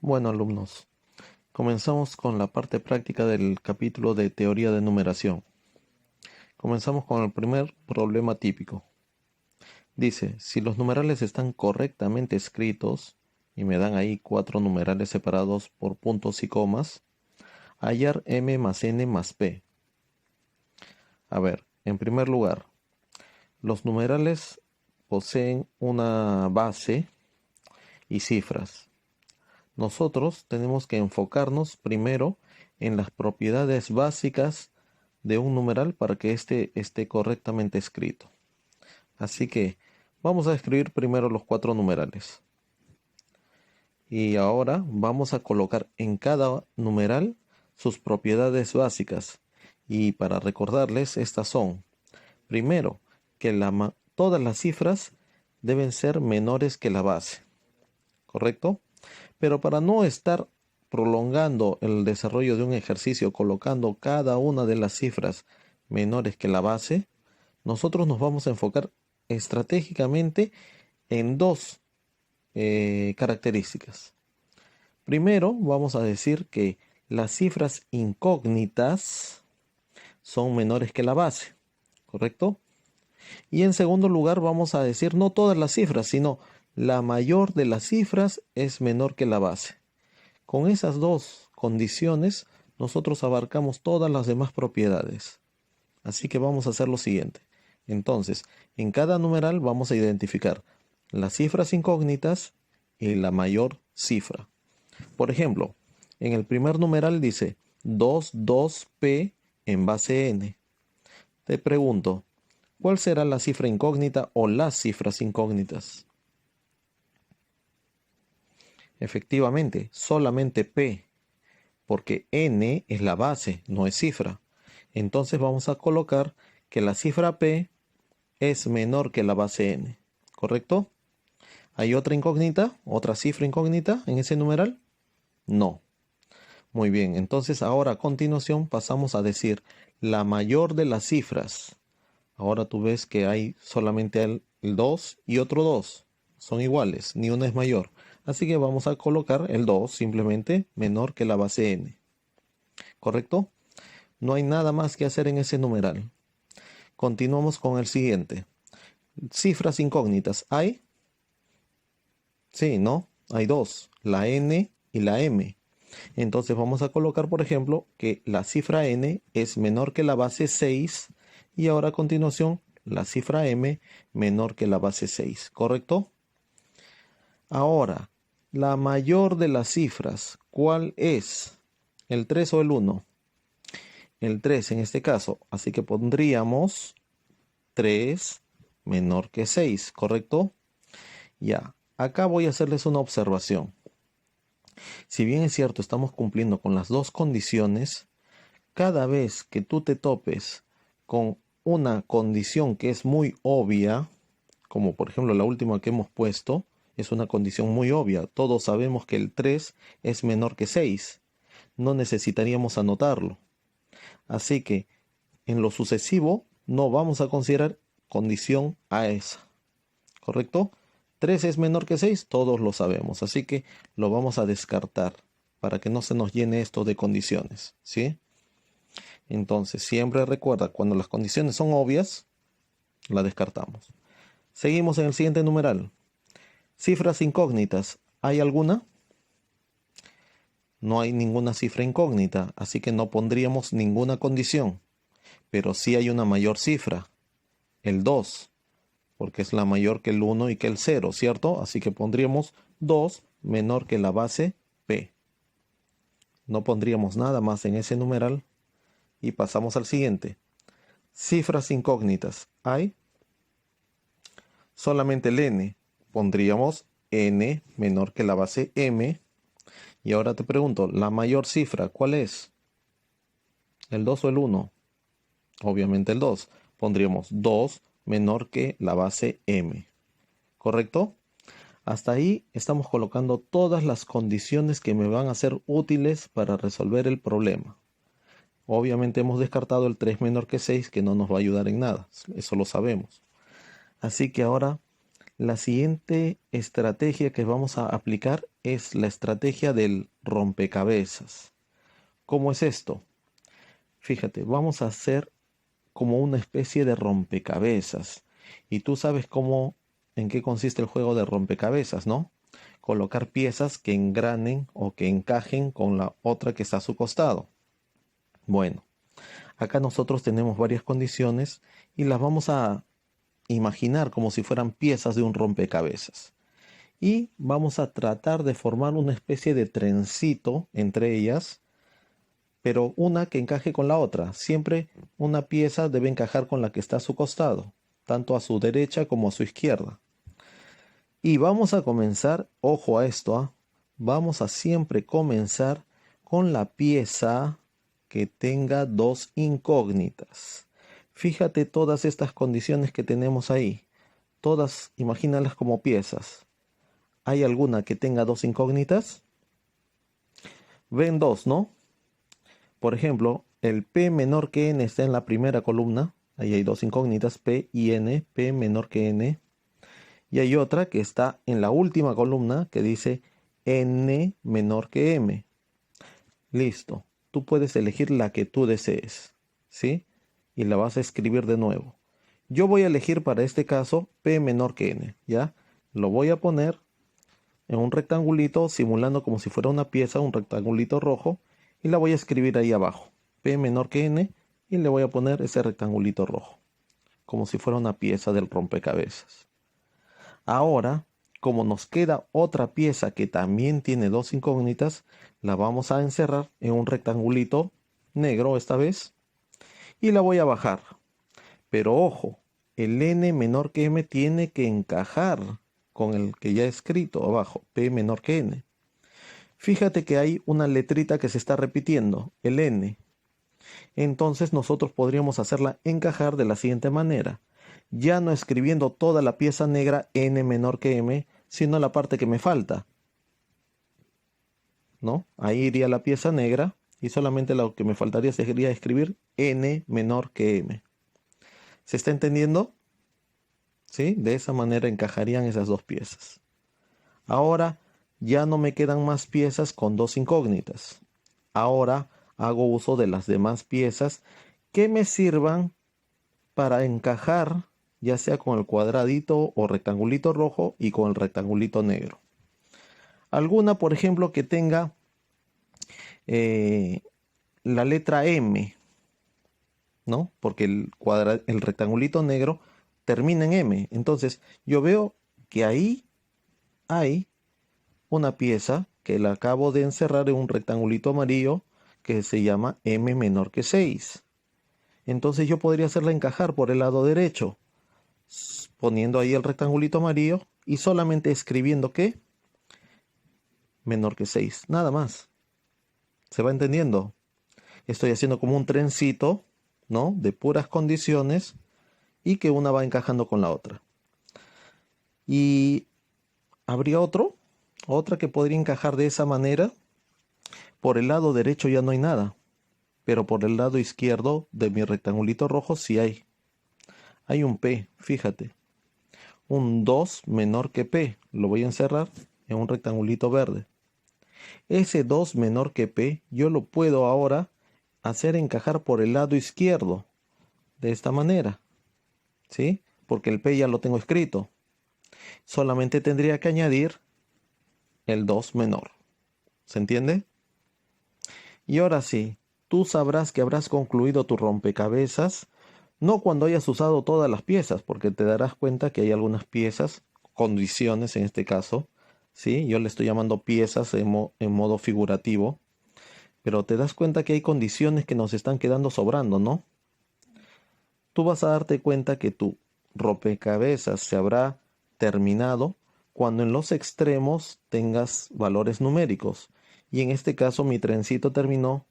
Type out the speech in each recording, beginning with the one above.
Bueno, alumnos, comenzamos con la parte práctica del capítulo de teoría de numeración. Comenzamos con el primer problema típico. Dice, si los numerales están correctamente escritos, y me dan ahí 4 numerales separados por puntos y comas, hallar m más n más p. A ver, en primer lugar, los numerales poseen una base y cifras. Nosotros tenemos que enfocarnos primero en las propiedades básicas de un numeral para que éste esté correctamente escrito. Así que vamos a escribir primero los 4 numerales. Y ahora vamos a colocar en cada numeral sus propiedades básicas. Y para recordarles, estas son: primero, que todas las cifras deben ser menores que la base. ¿Correcto? Pero para no estar prolongando el desarrollo de un ejercicio colocando cada una de las cifras menores que la base, nosotros nos vamos a enfocar estratégicamente en dos características. Primero, vamos a decir que las cifras incógnitas son menores que la base, ¿correcto? Y en segundo lugar, vamos a decir no todas las cifras, sino la mayor de las cifras es menor que la base. Con esas dos condiciones, nosotros abarcamos todas las demás propiedades. Así que vamos a hacer lo siguiente. Entonces, en cada numeral vamos a identificar las cifras incógnitas y la mayor cifra. Por ejemplo, en el primer numeral dice 2p en base n. Te pregunto, ¿cuál será la cifra incógnita o las cifras incógnitas? Efectivamente, solamente p, porque n es la base, no es cifra. Entonces vamos a colocar que la cifra p es menor que la base n, ¿correcto? ¿Hay otra incógnita, otra cifra incógnita en ese numeral? No. Muy bien, entonces ahora a continuación pasamos a decir la mayor de las cifras. Ahora tú ves que hay solamente el 2 y otro 2. Son iguales, ni una es mayor. Así que vamos a colocar el 2 simplemente menor que la base n. ¿Correcto? No hay nada más que hacer en ese numeral. Continuamos con el siguiente. Cifras incógnitas. ¿Hay? Sí, ¿no? Hay dos, la n y la m. Entonces vamos a colocar, por ejemplo, que la cifra n es menor que la base 6 y ahora a continuación la cifra m menor que la base 6, ¿correcto? Ahora, la mayor de las cifras, ¿cuál es? ¿El 3 o el 1? El 3 en este caso, así que pondríamos 3 menor que 6, ¿correcto? Ya, acá voy a hacerles una observación. Si bien es cierto, estamos cumpliendo con las dos condiciones, cada vez que tú te topes con una condición que es muy obvia, como por ejemplo la última que hemos puesto, es una condición muy obvia. Todos sabemos que el 3 es menor que 6. No necesitaríamos anotarlo. Así que en lo sucesivo no vamos a considerar condición a esa. ¿Correcto? 3 es menor que 6, todos lo sabemos. Así que lo vamos a descartar para que no se nos llene esto de condiciones. ¿Sí? Entonces, siempre recuerda, cuando las condiciones son obvias, la descartamos. Seguimos en el siguiente numeral. Cifras incógnitas. ¿Hay alguna? No hay ninguna cifra incógnita, así que no pondríamos ninguna condición. Pero sí hay una mayor cifra, el 2, porque es la mayor que el 1 y que el 0, ¿cierto? Así que pondríamos 2 menor que la base p. No pondríamos nada más en ese numeral y pasamos al siguiente. Cifras incógnitas. ¿Hay? Solamente el n. Pondríamos n menor que la base m. Y ahora te pregunto, ¿la mayor cifra cuál es? ¿El 2 o el 1? Obviamente el 2. Pondríamos 2 menor que la base m. ¿Correcto? Hasta ahí estamos colocando todas las condiciones que me van a ser útiles para resolver el problema. Obviamente hemos descartado el 3 menor que 6, que no nos va a ayudar en nada. Eso lo sabemos. Así que ahora La siguiente estrategia que vamos a aplicar es la estrategia del rompecabezas. ¿Cómo es esto? Fíjate, vamos a hacer como una especie de rompecabezas. Y tú sabes en qué consiste el juego de rompecabezas, ¿no? Colocar piezas que engranen o que encajen con la otra que está a su costado. Bueno, acá nosotros tenemos varias condiciones y las vamos a imaginar como si fueran piezas de un rompecabezas. Y vamos a tratar de formar una especie de trencito entre ellas, pero una que encaje con la otra. Siempre una pieza debe encajar con la que está a su costado, tanto a su derecha como a su izquierda. Y vamos a comenzar, ojo a esto, vamos a siempre comenzar con la pieza que tenga dos incógnitas. Fíjate todas estas condiciones que tenemos ahí. Todas, imagínalas como piezas. ¿Hay alguna que tenga dos incógnitas? Ven dos, ¿no? Por ejemplo, el P menor que N está en la primera columna. Ahí hay dos incógnitas, P y N, P menor que N. Y hay otra que está en la última columna que dice N menor que M. Listo. Tú puedes elegir la que tú desees, ¿sí? Y la vas a escribir de nuevo. Yo voy a elegir para este caso P menor que N, ¿ya? Lo voy a poner en un rectangulito, simulando como si fuera una pieza, un rectangulito rojo, y la voy a escribir ahí abajo. P menor que N, y le voy a poner ese rectangulito rojo, como si fuera una pieza del rompecabezas. Ahora, como nos queda otra pieza que también tiene dos incógnitas, la vamos a encerrar en un rectangulito negro esta vez y la voy a bajar. Pero ojo, el n menor que m tiene que encajar con el que ya he escrito abajo, p menor que n. Fíjate que hay una letrita que se está repitiendo, el n. Entonces nosotros podríamos hacerla encajar de la siguiente manera. Ya no escribiendo toda la pieza negra n menor que m, sino la parte que me falta, ¿no? Ahí iría la pieza negra y solamente lo que me faltaría sería escribir n menor que m. ¿Se está entendiendo? ¿Sí? De esa manera encajarían esas dos piezas. Ahora ya no me quedan más piezas con dos incógnitas. Ahora hago uso de las demás piezas que me sirvan para encajar ya sea con el cuadradito o rectangulito rojo y con el rectangulito negro. Alguna, por ejemplo, que tenga la letra M, ¿no? Porque el rectangulito negro termina en M. Entonces, yo veo que ahí hay una pieza que la acabo de encerrar en un rectangulito amarillo que se llama M menor que 6. Entonces yo podría hacerla encajar por el lado derecho, poniendo ahí el rectangulito amarillo y solamente escribiendo que menor que 6, nada más. ¿Se va entendiendo? Estoy haciendo como un trencito, ¿no? De puras condiciones y que una va encajando con la otra. Y habría otra que podría encajar de esa manera. Por el lado derecho ya no hay nada, pero por el lado izquierdo de mi rectangulito rojo sí hay. Hay un P, fíjate. Un 2 menor que P. Lo voy a encerrar en un rectangulito verde. Ese 2 menor que P yo lo puedo ahora hacer encajar por el lado izquierdo. De esta manera. ¿Sí? Porque el P ya lo tengo escrito. Solamente tendría que añadir el 2 menor. ¿Se entiende? Y ahora sí, tú sabrás que habrás concluido tu rompecabezas, no cuando hayas usado todas las piezas, porque te darás cuenta que hay algunas piezas, condiciones en este caso, ¿sí? Yo le estoy llamando piezas en modo figurativo, pero te das cuenta que hay condiciones que nos están quedando sobrando, ¿no? Tú vas a darte cuenta que tu rompecabezas se habrá terminado cuando en los extremos tengas valores numéricos. Y en este caso mi trencito terminó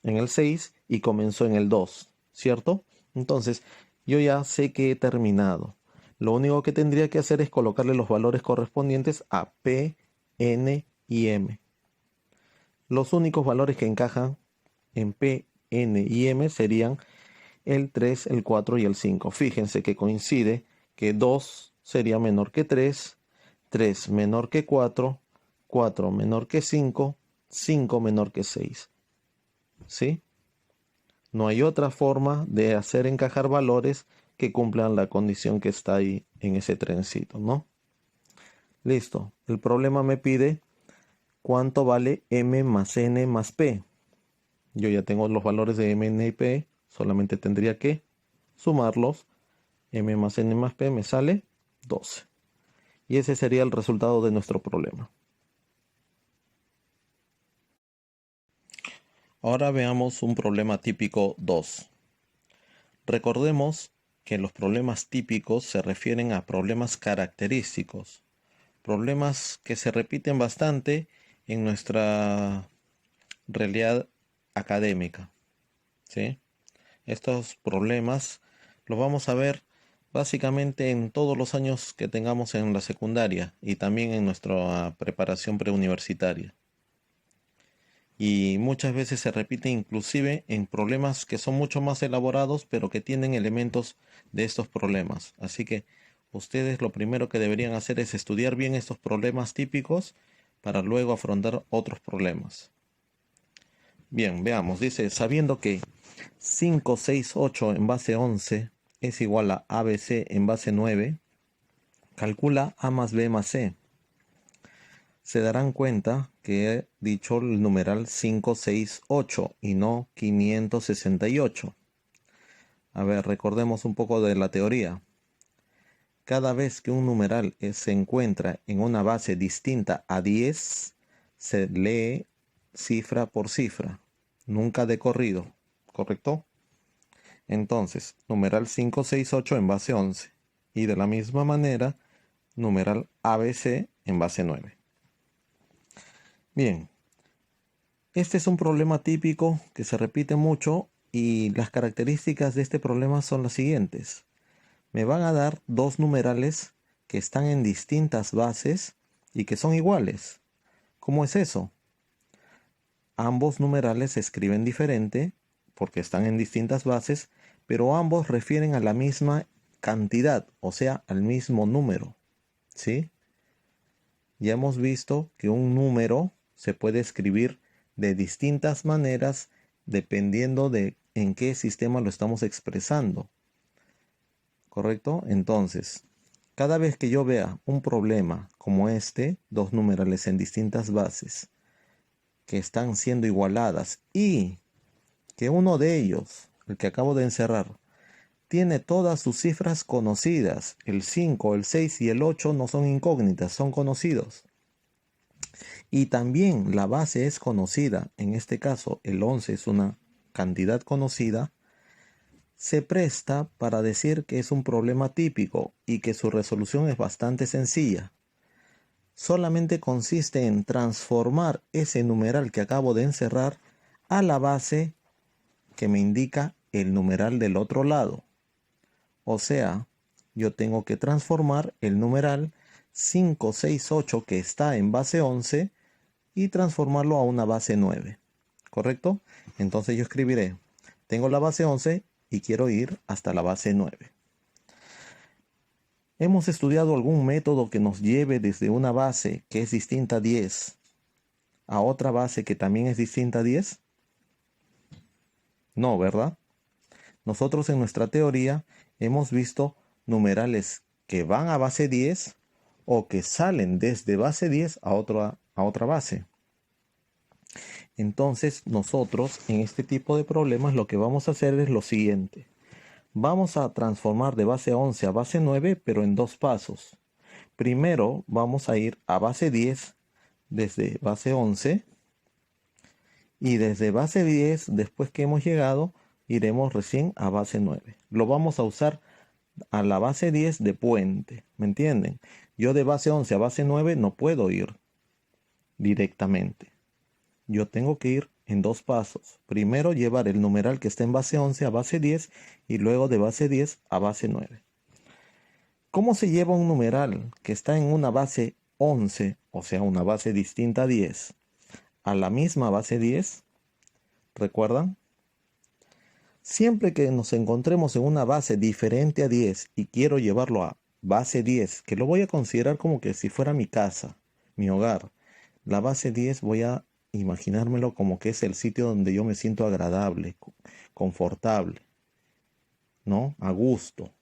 en el 6 y comenzó en el 2, ¿cierto? Entonces yo ya sé que he terminado. Lo único que tendría que hacer es colocarle los valores correspondientes a P, N y M. Los únicos valores que encajan en P, N y M serían el 3, el 4 y el 5. Fíjense que coincide que 2 sería menor que 3, 3 menor que 4, 4 menor que 5, 5 menor que 6. ¿Sí? No hay otra forma de hacer encajar valores que cumplan la condición que está ahí en ese trencito, ¿no? Listo. El problema me pide cuánto vale m más n más p. Yo ya tengo los valores de m, n y p. Solamente tendría que sumarlos. M más n más p me sale 12. Y ese sería el resultado de nuestro problema. Ahora veamos un problema típico 2. Recordemos que los problemas típicos se refieren a problemas característicos. Problemas que se repiten bastante en nuestra realidad académica, ¿sí? Estos problemas los vamos a ver básicamente en todos los años que tengamos en la secundaria y también en nuestra preparación preuniversitaria. Y muchas veces se repite inclusive en problemas que son mucho más elaborados, pero que tienen elementos de estos problemas. Así que ustedes lo primero que deberían hacer es estudiar bien estos problemas típicos para luego afrontar otros problemas. Bien, veamos. Dice, sabiendo que 5, 6, 8 en base 11 es igual a ABC en base 9, calcula A más B más C. Se darán cuenta que he dicho el numeral 568 y no 568. A ver, recordemos un poco de la teoría. Cada vez que un numeral se encuentra en una base distinta a 10, se lee cifra por cifra, nunca de corrido, ¿correcto? Entonces, numeral 568 en base 11 y de la misma manera, numeral ABC en base 9. Bien, este es un problema típico que se repite mucho y las características de este problema son las siguientes. Me van a dar dos numerales que están en distintas bases y que son iguales. ¿Cómo es eso? Ambos numerales se escriben diferente porque están en distintas bases, pero ambos refieren a la misma cantidad, o sea, al mismo número. ¿Sí? Ya hemos visto que un número se puede escribir de distintas maneras dependiendo de en qué sistema lo estamos expresando. ¿Correcto? Entonces, cada vez que yo vea un problema como este, dos numerales en distintas bases que están siendo igualadas y que uno de ellos, el que acabo de encerrar, tiene todas sus cifras conocidas, el 5, el 6 y el 8 no son incógnitas, son conocidos. Y también la base es conocida, en este caso el 11 es una cantidad conocida, se presta para decir que es un problema típico y que su resolución es bastante sencilla. Solamente consiste en transformar ese numeral que acabo de encerrar a la base que me indica el numeral del otro lado. O sea, yo tengo que transformar el numeral 568 que está en base 11 y transformarlo a una base 9. ¿Correcto? Entonces yo escribiré, tengo la base 11 y quiero ir hasta la base 9. ¿Hemos estudiado algún método que nos lleve desde una base que es distinta a 10 a otra base que también es distinta a 10? No, ¿verdad? Nosotros en nuestra teoría hemos visto numerales que van a base 10 o que salen desde base 10 a otra base. Entonces nosotros en este tipo de problemas lo que vamos a hacer es lo siguiente. Vamos a transformar de base 11 a base 9, pero en dos pasos. Primero vamos a ir a base 10 desde base 11 y desde base 10, después que hemos llegado, iremos recién a base 9. Lo vamos a usar a la base 10 de puente, ¿me entienden? Yo de base 11 a base 9 no puedo ir directamente. Yo tengo que ir en dos pasos. Primero llevar el numeral que está en base 11 a base 10 y luego de base 10 a base 9. ¿Cómo se lleva un numeral que está en una base 11, o sea, una base distinta a 10, a la misma base 10? ¿Recuerdan? Siempre que nos encontremos en una base diferente a 10 y quiero llevarlo a base 10, que lo voy a considerar como que si fuera mi casa, mi hogar. La base 10 voy a imaginármelo como que es el sitio donde yo me siento agradable, confortable, ¿no? A gusto.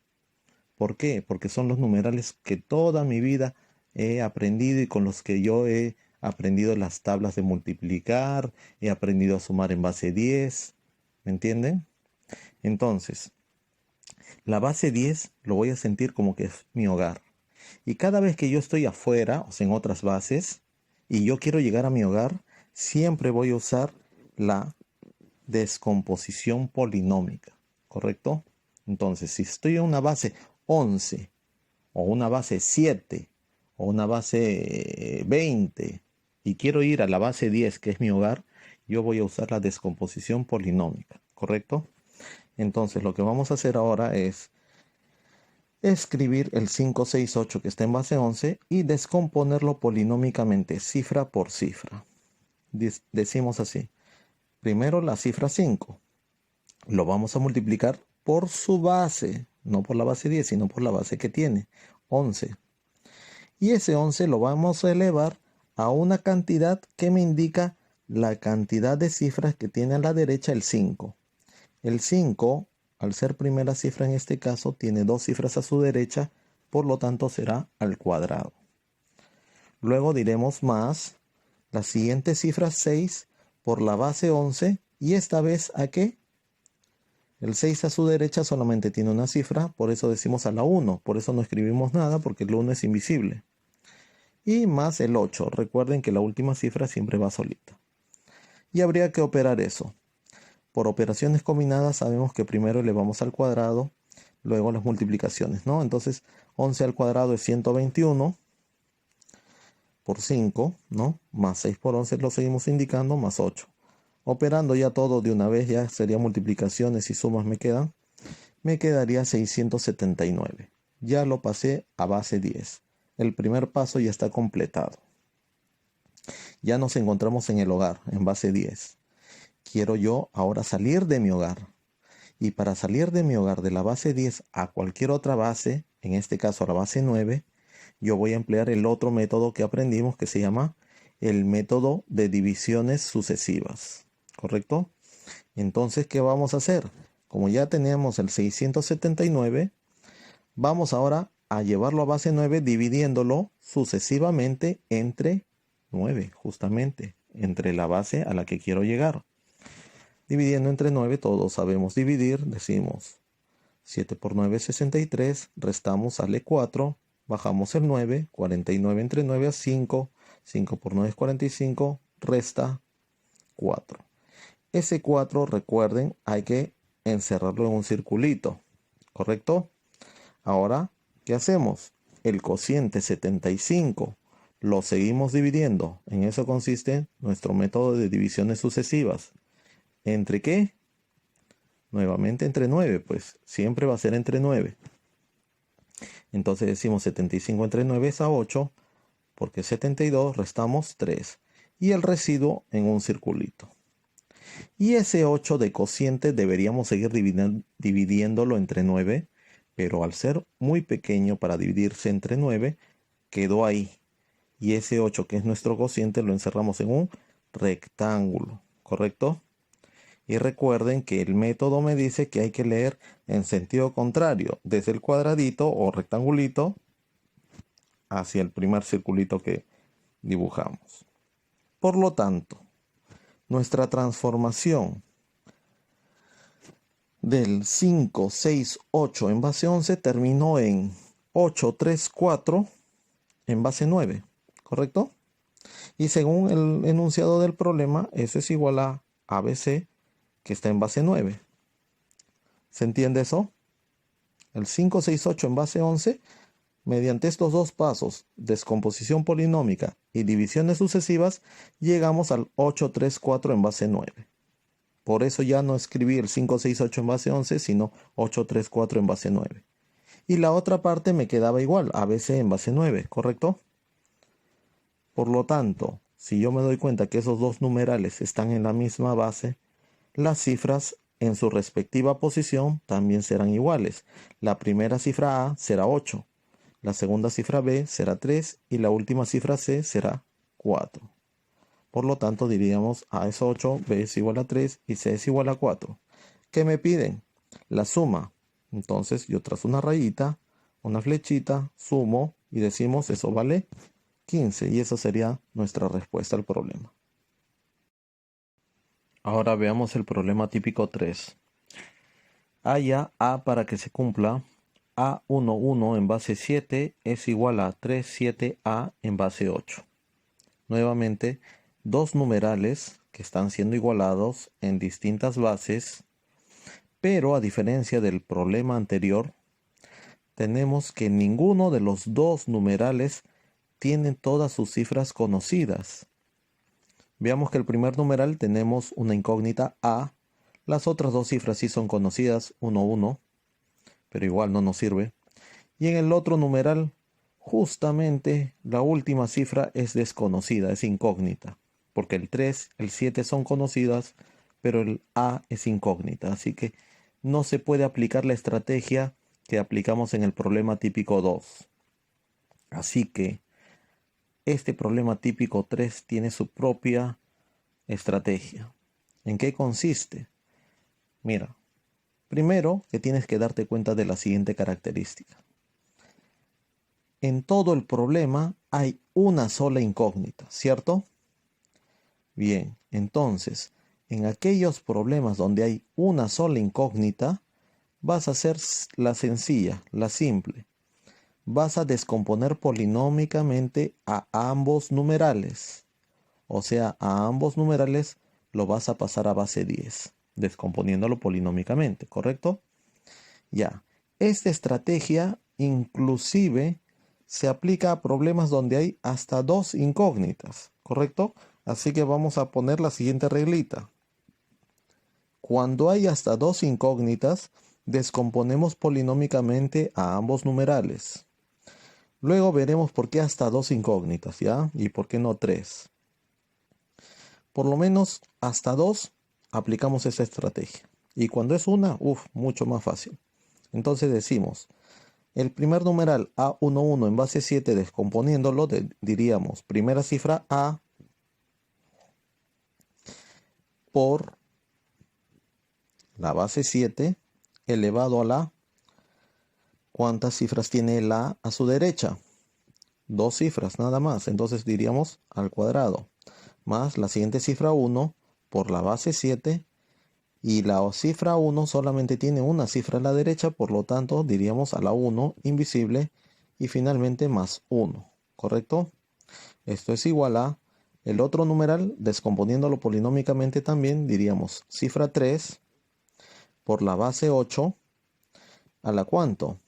¿Por qué? Porque son los numerales que toda mi vida he aprendido y con los que yo he aprendido las tablas de multiplicar, he aprendido a sumar en base 10, ¿me entienden? Entonces, la base 10 lo voy a sentir como que es mi hogar. Y cada vez que yo estoy afuera, o sea, en otras bases, y yo quiero llegar a mi hogar, siempre voy a usar la descomposición polinómica, ¿correcto? Entonces, si estoy en una base 11, o una base 7, o una base 20, y quiero ir a la base 10, que es mi hogar, yo voy a usar la descomposición polinómica, ¿correcto? Entonces, lo que vamos a hacer ahora es escribir el 568 que está en base 11 y descomponerlo polinómicamente, cifra por cifra. Decimos así. Primero la cifra 5. Lo vamos a multiplicar por su base, no por la base 10, sino por la base que tiene, 11. Y ese 11 lo vamos a elevar a una cantidad que me indica la cantidad de cifras que tiene a la derecha el 5. El 5, al ser primera cifra en este caso, tiene dos cifras a su derecha, por lo tanto será al cuadrado. Luego diremos más la siguiente cifra 6 por la base 11 y esta vez ¿a qué? El 6 a su derecha solamente tiene una cifra, por eso decimos a la 1, por eso no escribimos nada porque el 1 es invisible. Y más el 8, recuerden que la última cifra siempre va solita. Y habría que operar eso. Por operaciones combinadas sabemos que primero elevamos al cuadrado, luego las multiplicaciones, ¿no? Entonces 11 al cuadrado es 121 por 5, ¿no? Más 6 por 11 lo seguimos indicando, más 8. Operando ya todo de una vez, ya sería multiplicaciones y sumas me quedan. Me quedaría 679. Ya lo pasé a base 10. El primer paso ya está completado. Ya nos encontramos en el hogar, en base 10. Quiero yo ahora salir de mi hogar. Y para salir de mi hogar de la base 10 a cualquier otra base, en este caso a la base 9, yo voy a emplear el otro método que aprendimos que se llama el método de divisiones sucesivas. ¿Correcto? Entonces, ¿qué vamos a hacer? Como ya teníamos el 679, vamos ahora a llevarlo a base 9 dividiéndolo sucesivamente entre 9, justamente, entre la base a la que quiero llegar. Dividiendo entre 9, todos sabemos dividir, decimos 7 por 9 es 63, restamos, sale 4, bajamos el 9, 49 entre 9 es 5, 5 por 9 es 45, resta 4. Ese 4, recuerden, hay que encerrarlo en un circulito, ¿correcto? Ahora, ¿qué hacemos? El cociente 75 lo seguimos dividiendo. En eso consiste nuestro método de divisiones sucesivas. ¿Entre qué? Nuevamente entre 9, pues siempre va a ser entre 9. Entonces decimos 75 entre 9 es a 8, porque 72 restamos 3. Y el residuo en un circulito. Y ese 8 de cociente deberíamos seguir dividiéndolo entre 9, pero al ser muy pequeño para dividirse entre 9, quedó ahí. Y ese 8 que es nuestro cociente lo encerramos en un rectángulo, ¿correcto? Y recuerden que el método me dice que hay que leer en sentido contrario, desde el cuadradito o rectangulito hacia el primer circulito que dibujamos. Por lo tanto, nuestra transformación del 5, 6, 8 en base 11 terminó en 8, 3, 4 en base 9, ¿correcto? Y según el enunciado del problema, eso es igual a ABC, que está en base 9. ¿Se entiende eso? El 5, 6, 8 en base 11, mediante estos dos pasos, descomposición polinómica y divisiones sucesivas, llegamos al 8, 3, 4 en base 9. Por eso ya no escribí el 5, 6, 8 en base 11, sino 8, 3, 4 en base 9. Y la otra parte me quedaba igual, ABC en base 9, ¿correcto? Por lo tanto, si yo me doy cuenta que esos dos numerales están en la misma base, las cifras en su respectiva posición también serán iguales. La primera cifra A será 8. la segunda cifra B será 3 y la última cifra C será 4. Por lo tanto, diríamos A es 8, B es igual a 3 y C es igual a 4. ¿Qué me piden? La suma. Entonces yo trazo una rayita, una flechita, sumo y decimos eso vale 15 y esa sería nuestra respuesta al problema. Ahora veamos el problema típico 3. Haya A para que se cumpla A11 en base 7 es igual a 37A en base 8. Nuevamente, dos numerales que están siendo igualados en distintas bases, pero a diferencia del problema anterior, tenemos que ninguno de los dos numerales tiene todas sus cifras conocidas. Veamos que el primer numeral tenemos una incógnita A, las otras dos cifras sí son conocidas, 1, 1, pero igual no nos sirve. Y en el otro numeral, justamente la última cifra es desconocida, es incógnita, porque el 3, el 7 son conocidas, pero el A es incógnita, así que no se puede aplicar la estrategia que aplicamos en el problema típico 2. Así que este problema típico 3 tiene su propia estrategia. ¿En qué consiste? Mira, primero que tienes que darte cuenta de la siguiente característica. En todo el problema hay una sola incógnita, ¿cierto? Bien, entonces, en aquellos problemas donde hay una sola incógnita, vas a hacer la sencilla, la simple. Vas a descomponer polinómicamente a ambos numerales. O sea, a ambos numerales lo vas a pasar a base 10, descomponiéndolo polinómicamente, ¿correcto? Ya, esta estrategia inclusive se aplica a problemas donde hay hasta dos incógnitas, ¿correcto? Así que vamos a poner la siguiente reglita. Cuando hay hasta dos incógnitas, descomponemos polinómicamente a ambos numerales. Luego veremos por qué hasta dos incógnitas, ¿ya? Y por qué no tres. Por lo menos hasta dos aplicamos esa estrategia. Y cuando es una, mucho más fácil. Entonces decimos, el primer numeral A11 en base 7 descomponiéndolo, diríamos primera cifra A por la base 7 elevado a la... ¿Cuántas cifras tiene el A su derecha? Dos cifras nada más, entonces diríamos al cuadrado, más la siguiente cifra 1 por la base 7 y la cifra 1 solamente tiene una cifra a la derecha, por lo tanto diríamos a la 1 invisible y finalmente más 1, ¿correcto? Esto es igual a el otro numeral, descomponiéndolo polinómicamente también, diríamos cifra 3 por la base 8 a la ¿cuánto?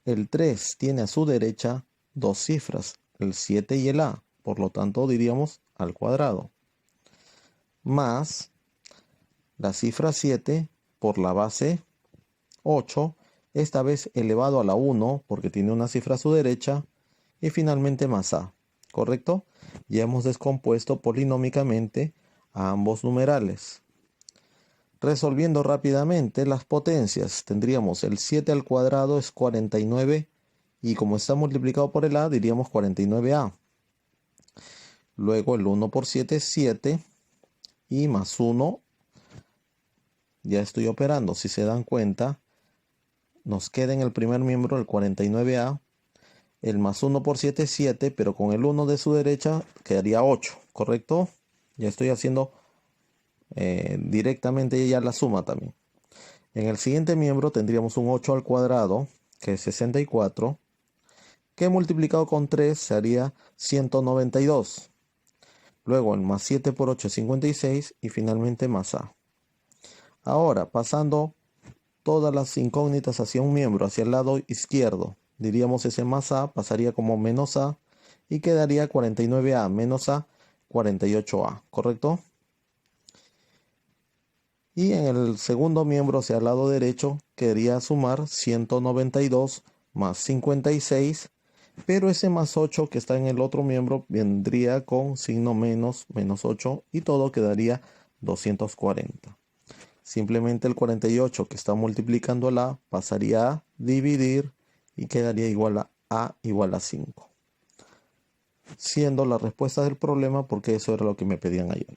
El 3 tiene a su derecha dos cifras, el 7 y el A, por lo tanto diríamos al cuadrado, más la cifra 7 por la base 8, esta vez elevado a la 1 porque tiene una cifra a su derecha, y finalmente más A, ¿correcto? Ya hemos descompuesto polinómicamente a ambos numerales. Resolviendo rápidamente las potencias, tendríamos el 7 al cuadrado es 49 y como está multiplicado por el A, diríamos 49A. Luego el 1 por 7 es 7 y más 1, ya estoy operando, si se dan cuenta, nos queda en el primer miembro el 49A, el más 1 por 7 es 7, pero con el 1 de su derecha quedaría 8, ¿correcto? Ya estoy haciendo directamente ya la suma también. En el siguiente miembro tendríamos un 8 al cuadrado, que es 64, que multiplicado con 3 sería 192. Luego el más 7 por 8 es 56 y finalmente más A. Ahora, pasando todas las incógnitas hacia un miembro, hacia el lado izquierdo, diríamos ese más A pasaría como menos A y quedaría 49A menos A, 48A, ¿correcto? Y en el segundo miembro hacia el lado derecho quedaría sumar 192 más 56, pero ese más 8 que está en el otro miembro vendría con signo menos, menos 8 y todo quedaría 240. Simplemente el 48 que está multiplicando la pasaría a dividir y quedaría igual a A igual a 5, siendo la respuesta del problema porque eso era lo que me pedían ayer.